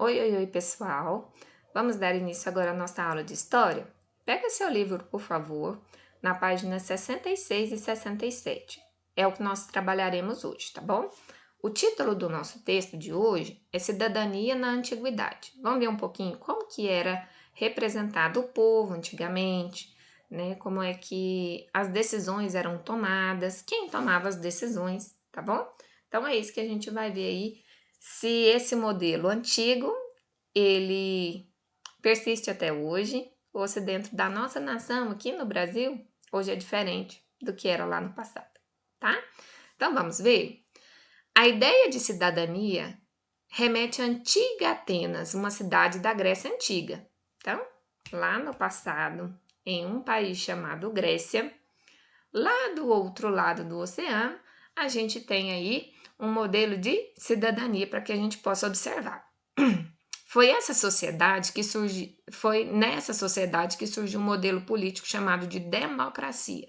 Oi, oi, oi, pessoal! Vamos dar início agora à nossa aula de História? Pega seu livro, por favor, na página 66 e 67. É o que nós trabalharemos hoje, tá bom? O título do nosso texto de hoje é Cidadania na Antiguidade. Vamos ver um pouquinho como que era representado o povo antigamente, né? Como é que as decisões eram tomadas, quem tomava as decisões, tá bom? Então é isso que a gente vai ver aí, se esse modelo antigo ele persiste até hoje, ou se dentro da nossa nação aqui no Brasil, hoje é diferente do que era lá no passado, tá? Então vamos ver. A ideia de cidadania remete à antiga Atenas, uma cidade da Grécia Antiga. Então, lá no passado, em um país chamado Grécia, lá do outro lado do oceano, a gente tem aí um modelo de cidadania para que a gente possa observar. Foi nessa sociedade que surgiu um modelo político chamado de democracia.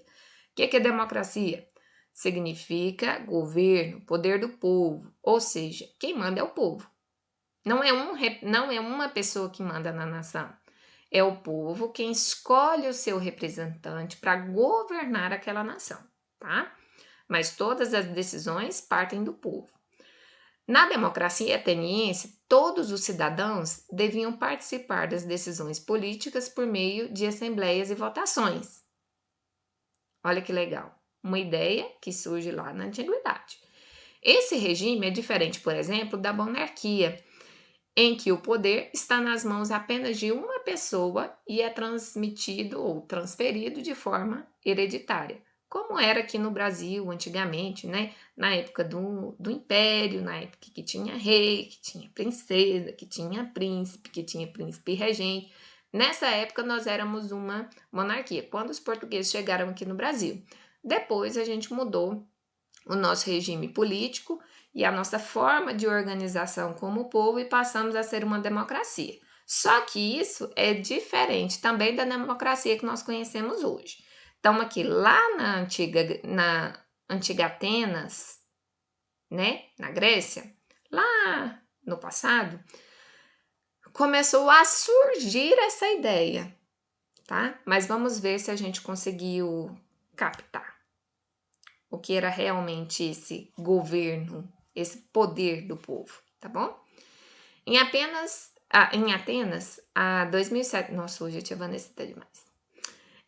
O que é democracia? Significa governo, poder do povo, ou seja, quem manda é o povo. Não é uma pessoa que manda na nação. É o povo quem escolhe o seu representante para governar aquela nação, tá? Mas todas as decisões partem do povo. Na democracia ateniense, todos os cidadãos deviam participar das decisões políticas por meio de assembleias e votações. Olha que legal, uma ideia que surge lá na antiguidade. Esse regime é diferente, por exemplo, da monarquia, em que o poder está nas mãos apenas de uma pessoa e é transmitido ou transferido de forma hereditária, como era aqui no Brasil antigamente, né? Na época do Império, na época que tinha rei, que tinha princesa, que tinha príncipe regente. Nessa época nós éramos uma monarquia, quando os portugueses chegaram aqui no Brasil. Depois a gente mudou o nosso regime político e a nossa forma de organização como povo e passamos a ser uma democracia. Só que isso é diferente também da democracia que nós conhecemos hoje. Então, aqui lá na antiga Atenas, né, na Grécia, lá no passado, começou a surgir essa ideia, tá? Mas vamos ver se a gente conseguiu captar o que era realmente esse governo, esse poder do povo, tá bom? Em Atenas, há 2007, nossa, hoje a tia Vanessa tá demais.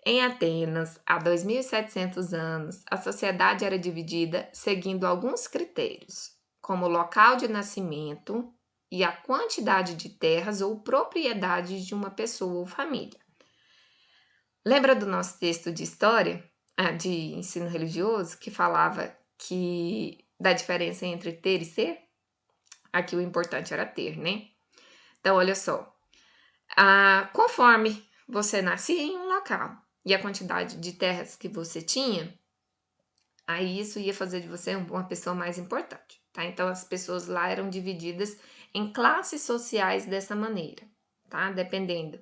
Em Atenas, há 2.700 anos, a sociedade era dividida seguindo alguns critérios, como o local de nascimento e a quantidade de terras ou propriedades de uma pessoa ou família. Lembra do nosso texto de história? De ensino religioso, que falava da diferença entre ter e ser? Aqui o importante era ter, né? Então, olha só. Conforme você nascia em um local e a quantidade de terras que você tinha, aí isso ia fazer de você uma pessoa mais importante, tá? Então, as pessoas lá eram divididas em classes sociais dessa maneira, tá? Dependendo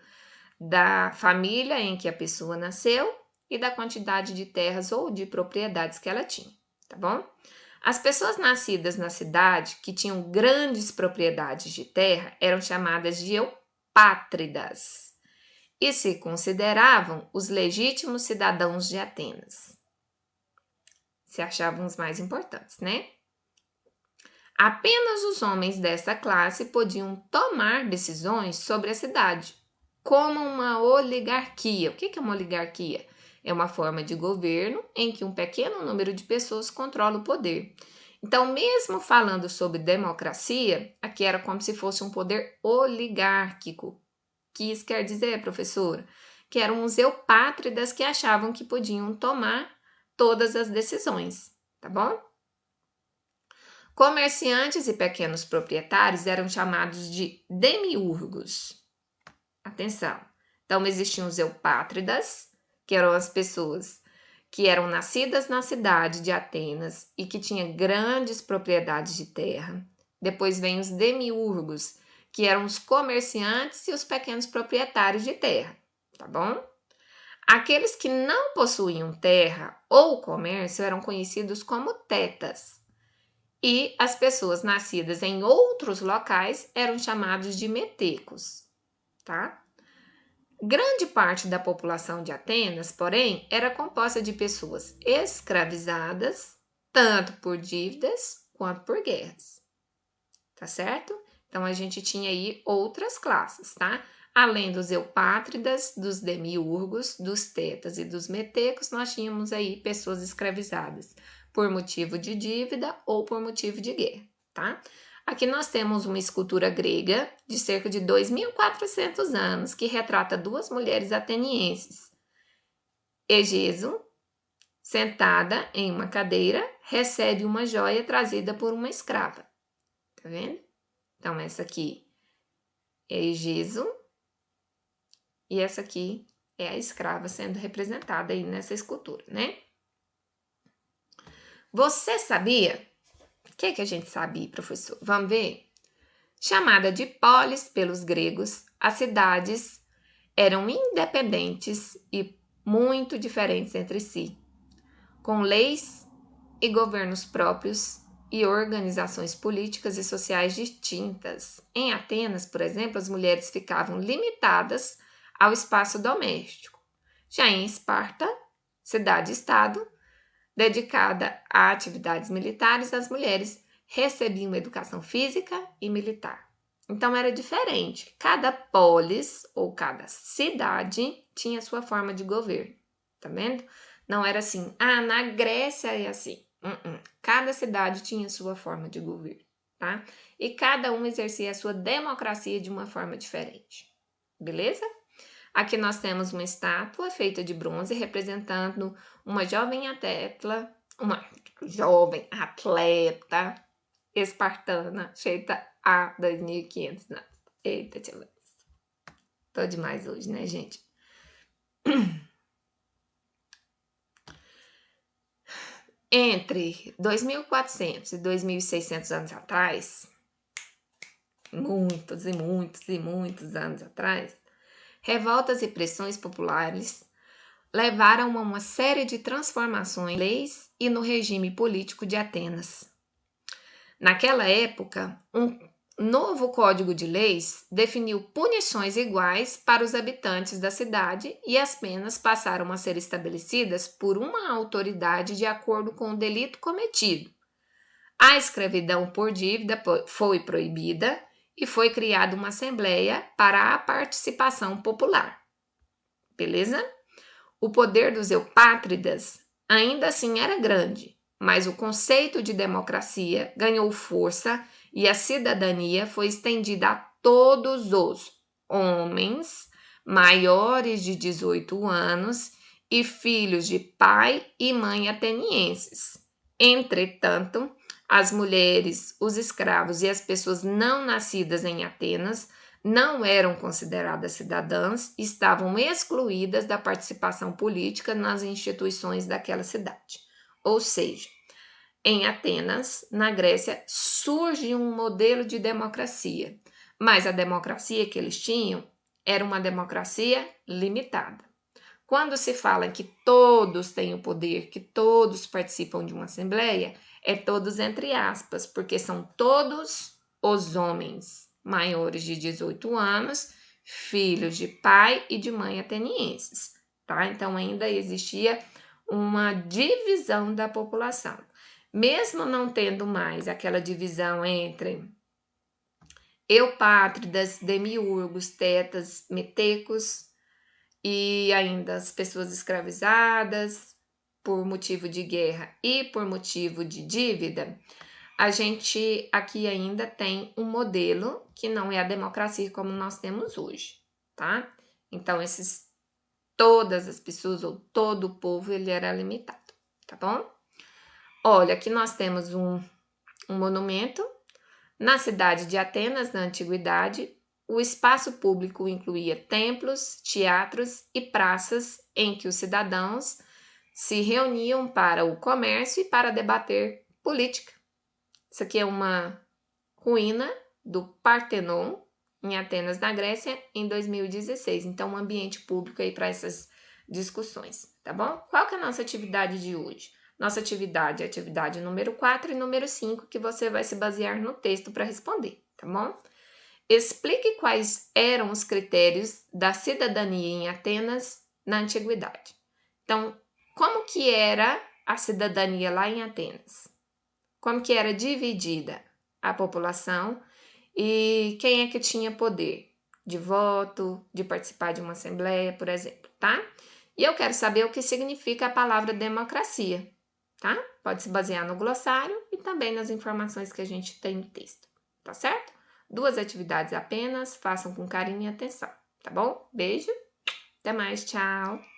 da família em que a pessoa nasceu e da quantidade de terras ou de propriedades que ela tinha, tá bom? As pessoas nascidas na cidade que tinham grandes propriedades de terra eram chamadas de eupátridas e se consideravam os legítimos cidadãos de Atenas. Se achavam os mais importantes, né? Apenas os homens dessa classe podiam tomar decisões sobre a cidade, como uma oligarquia. O que é uma oligarquia? É uma forma de governo em que um pequeno número de pessoas controla o poder. Então, mesmo falando sobre democracia, aqui era como se fosse um poder oligárquico. O que isso quer dizer, professora? Que eram os eupátridas que achavam que podiam tomar todas as decisões, tá bom? Comerciantes e pequenos proprietários eram chamados de demiurgos. Atenção! Então, existiam os eupátridas, que eram as pessoas que eram nascidas na cidade de Atenas e que tinham grandes propriedades de terra. Depois vem os demiurgos, que eram os comerciantes e os pequenos proprietários de terra, tá bom? Aqueles que não possuíam terra ou comércio eram conhecidos como tetas. e as pessoas nascidas em outros locais eram chamados de metecos, tá? Grande parte da população de Atenas, porém, era composta de pessoas escravizadas, tanto por dívidas quanto por guerras, tá certo? Então, a gente tinha aí outras classes, tá? Além dos eupátridas, dos demiurgos, dos tetas e dos metecos, nós tínhamos aí pessoas escravizadas por motivo de dívida ou por motivo de guerra, tá? Aqui nós temos uma escultura grega de cerca de 2.400 anos que retrata duas mulheres atenienses. Egeso, sentada em uma cadeira, recebe uma joia trazida por uma escrava. Tá vendo? Então, essa aqui é Egeso e essa aqui é a escrava sendo representada aí nessa escultura, né? Você sabia? O que a gente sabia, professor? Vamos ver? Chamada de polis pelos gregos, as cidades eram independentes e muito diferentes entre si, com leis e governos próprios e organizações políticas e sociais distintas. Em Atenas, por exemplo, as mulheres ficavam limitadas ao espaço doméstico. Já em Esparta, cidade-estado, dedicada a atividades militares, as mulheres recebiam educação física e militar. Então era diferente. Cada polis ou cada cidade tinha sua forma de governo. Tá vendo? Não era assim, na Grécia é assim. Cada cidade tinha sua forma de governo, tá? E cada um exercia a sua democracia de uma forma diferente. Beleza? Aqui nós temos uma estátua feita de bronze representando uma jovem atleta espartana feita há 2.500 anos. Eita, tia, tô demais hoje, né, gente? Entre 2.400 e 2.600 anos atrás, muitos e muitos e muitos anos atrás, revoltas e pressões populares levaram a uma série de transformações nas leis e no regime político de Atenas. Naquela época, um novo código de leis definiu punições iguais para os habitantes da cidade e as penas passaram a ser estabelecidas por uma autoridade de acordo com o delito cometido. A escravidão por dívida foi proibida e foi criada uma assembleia para a participação popular. Beleza? O poder dos eupátridas ainda assim era grande, mas o conceito de democracia ganhou força e a cidadania foi estendida a todos os homens maiores de 18 anos e filhos de pai e mãe atenienses. Entretanto, as mulheres, os escravos e as pessoas não nascidas em Atenas não eram consideradas cidadãs e estavam excluídas da participação política nas instituições daquela cidade. Ou seja, em Atenas, na Grécia, surge um modelo de democracia, mas a democracia que eles tinham era uma democracia limitada. Quando se fala que todos têm o poder, que todos participam de uma assembleia, é todos entre aspas, porque são todos os homens maiores de 18 anos, filhos de pai e de mãe atenienses, tá? Então ainda existia uma divisão da população. Mesmo não tendo mais aquela divisão entre eupátridas, demiurgos, tetas, metecos e ainda as pessoas escravizadas por motivo de guerra e por motivo de dívida, a gente aqui ainda tem um modelo que não é a democracia como nós temos hoje, tá? Então, todas as pessoas ou todo o povo, ele era limitado, tá bom? Olha, aqui nós temos um monumento na cidade de Atenas, na antiguidade. O espaço público incluía templos, teatros e praças em que os cidadãos se reuniam para o comércio e para debater política. Isso aqui é uma ruína do Partenon, em Atenas, na Grécia, em 2016. Então, um ambiente público aí para essas discussões, tá bom? Qual que é a nossa atividade de hoje? Nossa atividade é a atividade número 4 e número 5, que você vai se basear no texto para responder, tá bom? Explique quais eram os critérios da cidadania em Atenas na antiguidade. Então, como que era a cidadania lá em Atenas? Como que era dividida a população e quem é que tinha poder de voto, de participar de uma assembleia, por exemplo, tá? E eu quero saber o que significa a palavra democracia, tá? Pode se basear no glossário e também nas informações que a gente tem no texto, tá certo? 2 atividades apenas, façam com carinho e atenção, tá bom? Beijo, até mais, tchau!